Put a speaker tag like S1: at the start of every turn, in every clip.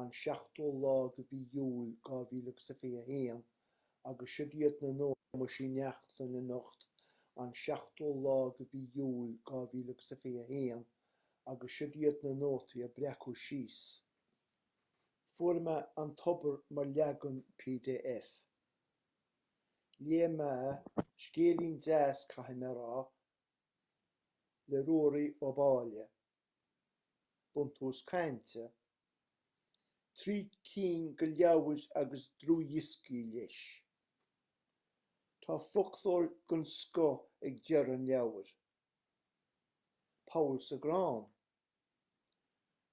S1: an 16 Iúil 2021 agus siúd na nó mu sin neachta na nocht an 16 Iúil 2021 agus siúd na nótaí a brecú síos. Fuair an Tobar mar leagan PDF. Léime scéalainn deas caitheanna rá le ruaí ó báile. Buntus cainte. Trí cín go leabhair agus drú dhiscí leis. Tá folklór gon Scoil ag deir an leabhair. Pól Ó Braoin.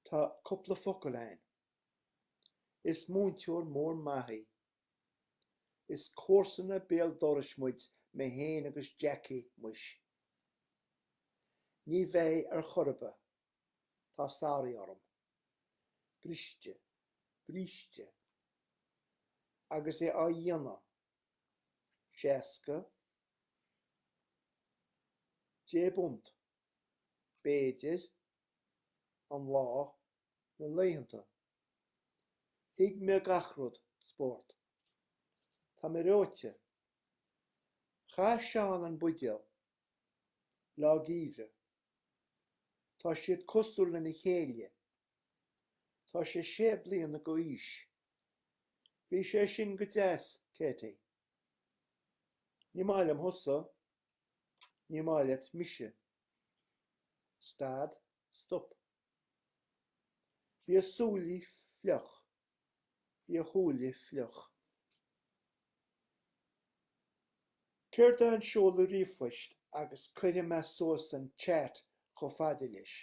S1: Tá cúpla focail. Is múinteoir mór maithí. Is córsanna béal dorismuid me héin agus Jackie muis. Ní bheith ar chorba. Tá sáraí orm. Bríste. Agus é á dhéanamh. Seasca. Débunt. Béidir. An lá. Na leitheanta. Hiag mé gachrod sport. Tá mé ráite. Cha seán an buidéal. Lá gíomhre. Tá siad cosúil na chéile. Tá sé 6 bliana go íos. Bhí sé sin go deas, Katie. Ní mailim thosa. Ní mailet mise. Stad, stop. Bhí súlaí fleach. Bhí thuúlaí fleach. Céir an seola ríomhaist agus cuireadh me suas an chat chomh fada leis.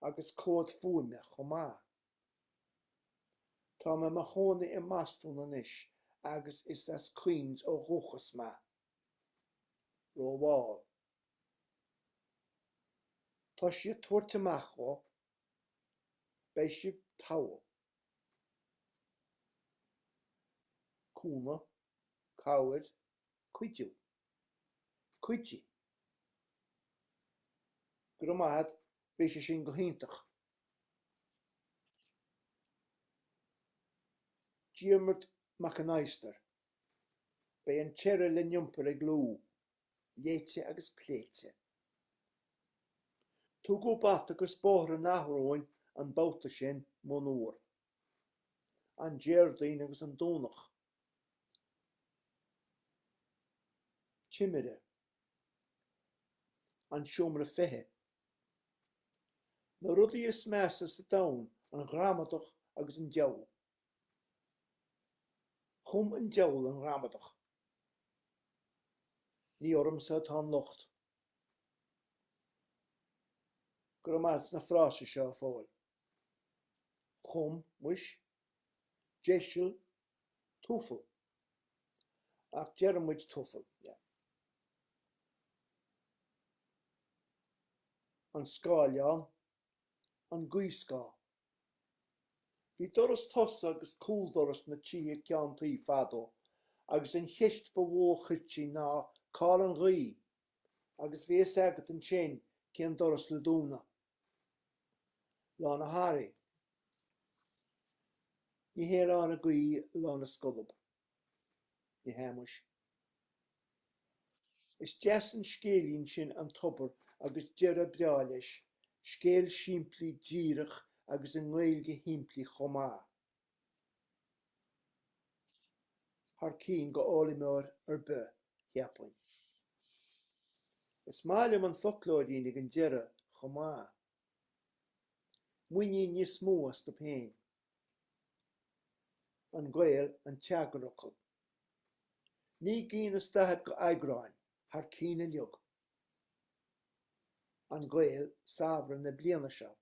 S1: Agus cód fuaime chomh maith. Tá me mo chónaí I mastún anois agus is as cuins ó dhuchas me. Rómháil. Tá siad tuairt amach ó. Beidh siad togha. Cúna. Cabhair. Cuidiú. Cuidí. Gur maithid bhí sé sin go hiontach. Diarmid mac an aister. Bei an teire le niompar ag lú. Léite agus pléite. Tú go bat agus bóthar nachróin an bouta sin món uair. An Déardaoin agus an dónach. Timire. An siomra fithe. Na rudaí is measa sa domhan an ghramadach agus an deol. Chum an deol an ghramadach. Ní ormsa atá an locht. Gur maith na fráise seo fáil. Chum, muis, deisiil, túfal. Ach dearmuid túfal, yeah. An Scoil an gcuiscá. Bhí doras tosa agus cúl doras na títhe ceantaí fadó, agus an cheist ba bhóchailtí ná cá an ghaí, agus bhí agat an sin cén doras le dúna. Lá na háirí. Ní hé lá na gaí lá na scolab. Ní hamuis. Is deas an scéalainn sin an Tobar agus deire breá leis, scéal simplí díreach agus an Gaeilge himplí chomá. Thar cín go ólimóir ar bith, heapain. Is máilm an folklóirín ag an deire chomá. Muoine níos mó as do péin. An Gael an teagarachal. Ní gín is dahad go aigráin, thar cín a liog. An Gael sabra na bliana seo.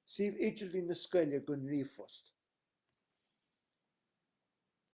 S1: Sibh idirlí na Scoile gon ríomhphost.